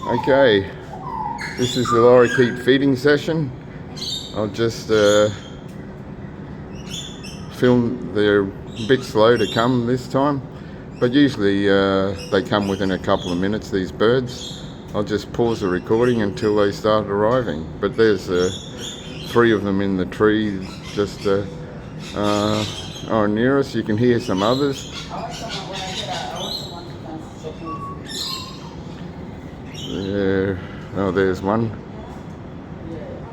Okay, this is the lorikeet feeding session. I'll just film. They're a bit slow to come this time, but usually they come within a couple of minutes, these birds. I'll just pause the recording until they start arriving. But there's 3 of them in the tree just near us. You can hear some others. There's one.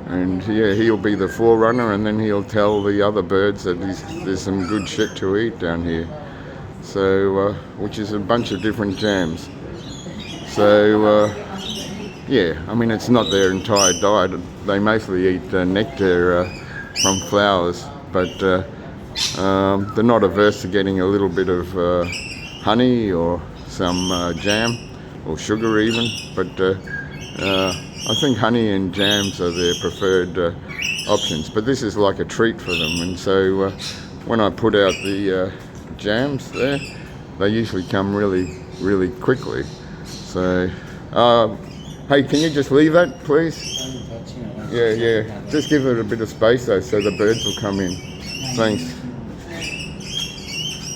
And yeah, he'll be the forerunner, and then he'll tell the other birds that there's some good shit to eat down here. So, which is a bunch of different jams. So, yeah, I mean, it's not their entire diet. They mostly eat nectar from flowers, but they're not averse to getting a little bit of honey or some jam or sugar even. But I think honey and jams are their preferred options. But this is like a treat for them, and so when I put out the jams there, they usually come really, really quickly. So, hey, can you just leave that, please? Yeah. Just give it a bit of space though, so the birds will come in. Thanks.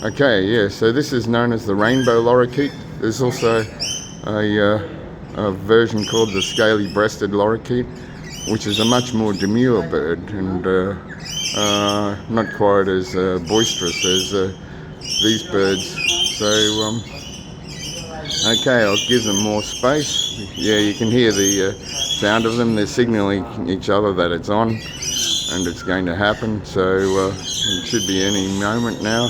Okay, yeah. So this is known as the Rainbow Lorikeet. There's also a version called the scaly-breasted lorikeet, which is a much more demure bird and not quite as boisterous as these birds. So, okay, I'll give them more space. Yeah, you can hear the sound of them. They're signaling each other that it's on and it's going to happen. So it should be any moment now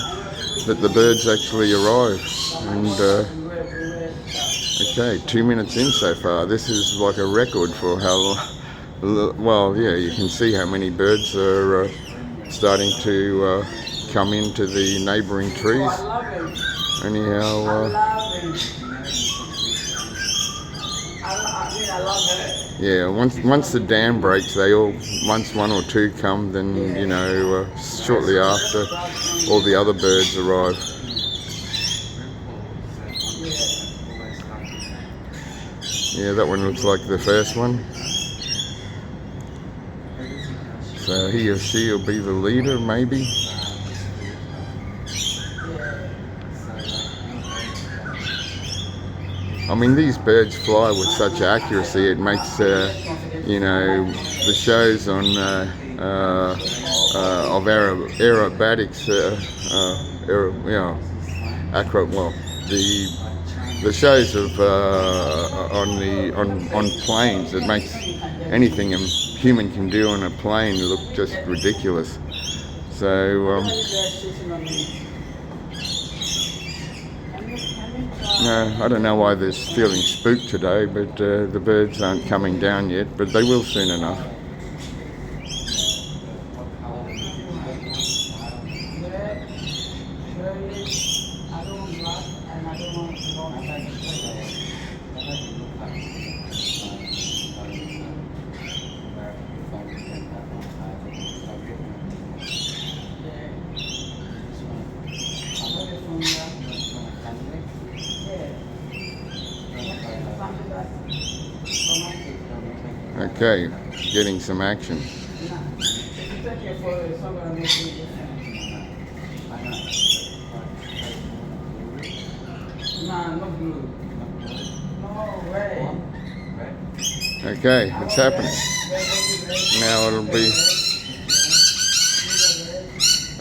that the birds actually arrive. And okay, 2 minutes in so far. This is like a record for how well, yeah, you can see how many birds are starting to come into the neighbouring trees. Anyhow, yeah, once the dam breaks, once 1 or 2 come, then, you know, shortly after, all the other birds arrive. Yeah, that one looks like the first one. So he or she will be the leader, maybe. I mean, these birds fly with such accuracy. It makes, you know, the shows on of aerobatics, the shows of on planes. It makes anything a human can do on a plane look just ridiculous. So no, I don't know why there's feeling spooked today, but the birds aren't coming down yet, but they will soon enough. Okay, getting some action. Okay, it's happening. Now it'll be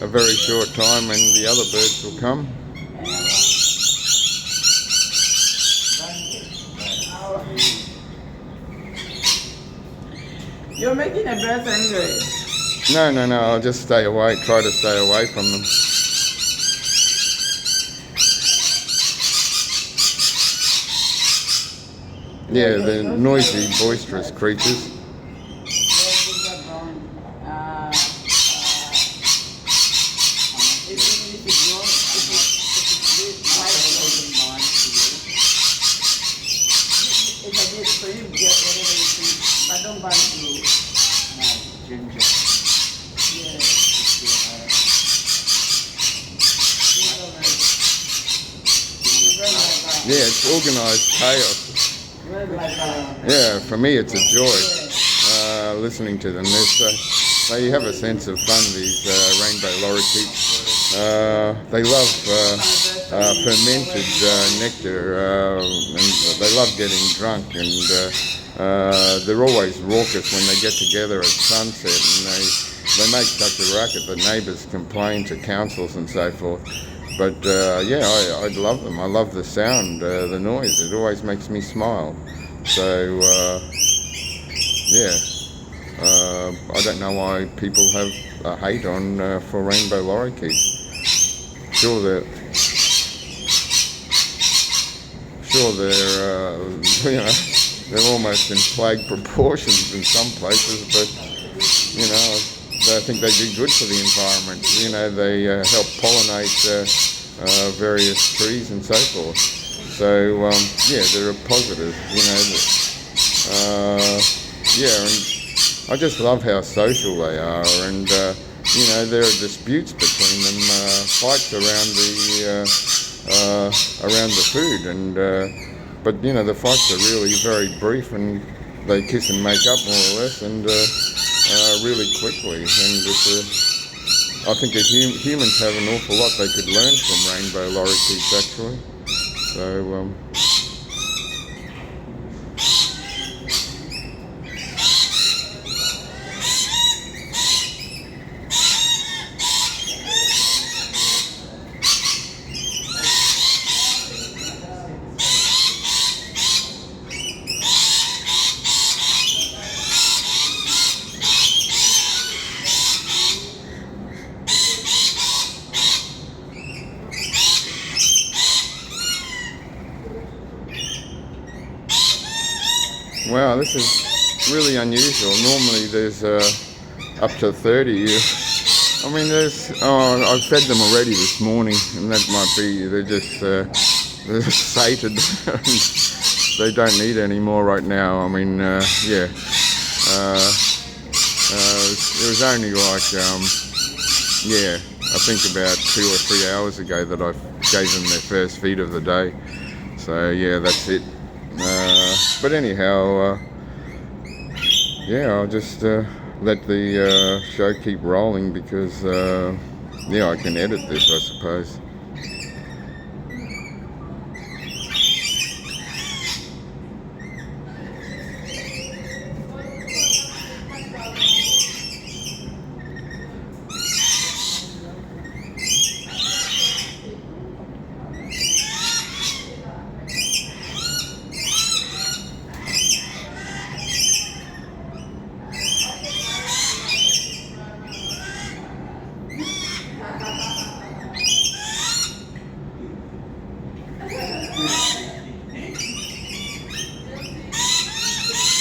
a very short time and the other birds will come. You're making a bird angry. No, I'll just stay away, try to stay away from them. Yeah, they're noisy, boisterous creatures. yeah, it's organised chaos. Yeah, for me it's a joy listening to them. They have a sense of fun, these Rainbow Lorikeets. They love fermented nectar, and they love getting drunk, and they're always raucous when they get together at sunset, and they make such a racket that neighbours complain to councils and so forth. But yeah, I love them. I love the sound, the noise. It always makes me smile. So yeah, I don't know why people have a hate on for Rainbow Lorikeets. Sure they're you know, they're almost in plague proportions in some places, but you know, I think they do good for the environment. You know, they help pollinate various trees and so forth. So yeah, they're a positive. You know, yeah, and I just love how social they are, and you know, there are disputes between them, fights around the food, and but you know, the fights are really very brief, and they kiss and make up more or less, and really quickly. And I think that humans have an awful lot they could learn from Rainbow Lorikeets, actually. So wow, this is really unusual. Normally there's up to 30. I mean, I've fed them already this morning, and that might be they're just sated. They don't need any more right now. I mean, yeah. It was only like, yeah, I think about 2 or 3 hours ago that I gave them their first feed of the day. So yeah, that's it. But anyhow, yeah, I'll just let the show keep rolling because, yeah, I can edit this, I suppose.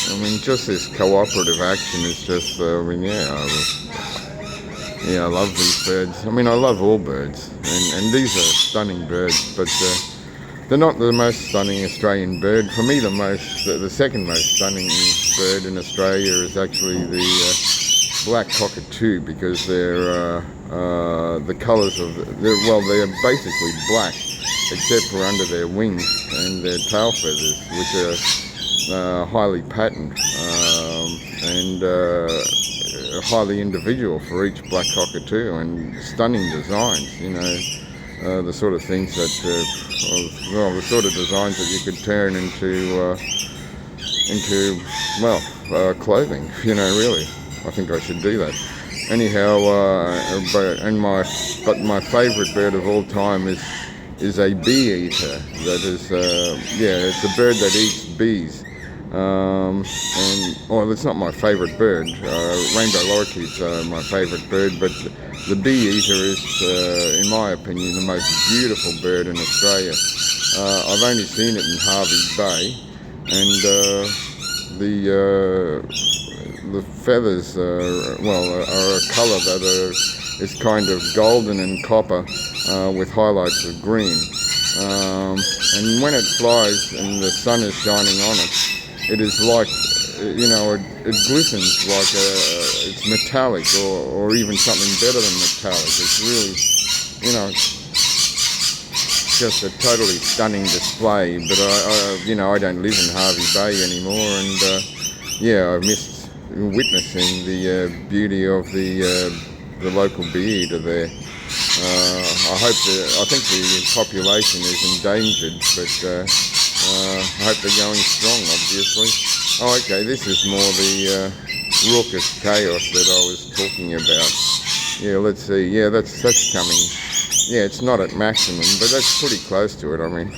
I mean, just this cooperative action is just, I mean, yeah, I love these birds. I mean, I love all birds, and these are stunning birds, but they're not the most stunning Australian bird. For me, the second most stunning bird in Australia is actually the black cockatoo, because they're the colours of, they're basically black, except for under their wings and their tail feathers, which are highly patterned and highly individual for each black cockatoo, and stunning designs, you know, the sort of things that, well, the sort of designs that you could turn into clothing, you know, really. I think I should do that. Anyhow, but my favourite bird of all time is a bee eater. That is, yeah, it's a bird that eats bees. And well, it's not my favourite bird. Rainbow Lorikeets are my favourite bird, but the bee eater is, in my opinion, the most beautiful bird in Australia. I've only seen it in Hervey Bay, and the feathers are a colour that is kind of golden and copper with highlights of green. And when it flies and the sun is shining on it, it is like, you know, it glistens like it's metallic, or even something better than metallic. It's really, you know, just a totally stunning display. But I don't live in Hervey Bay anymore, and yeah, I've missed witnessing the beauty of the local bee eater there. I think the population is endangered, but I hope they're going strong, obviously. Oh, okay, this is more the raucous chaos that I was talking about. Yeah, let's see. Yeah, that's coming. Yeah, it's not at maximum, but that's pretty close to it. I mean,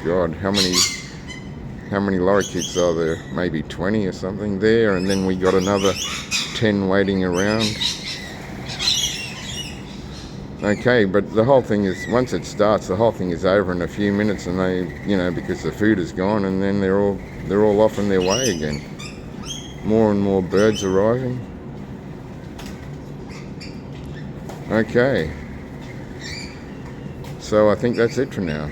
God, how many lorikeets are there? Maybe 20 or something there, and then we got another 10 waiting around. Okay, but the whole thing is, once it starts, the whole thing is over in a few minutes, and they, because the food is gone, and then they're all off on their way again. More and more birds arriving. Okay. So I think that's it for now.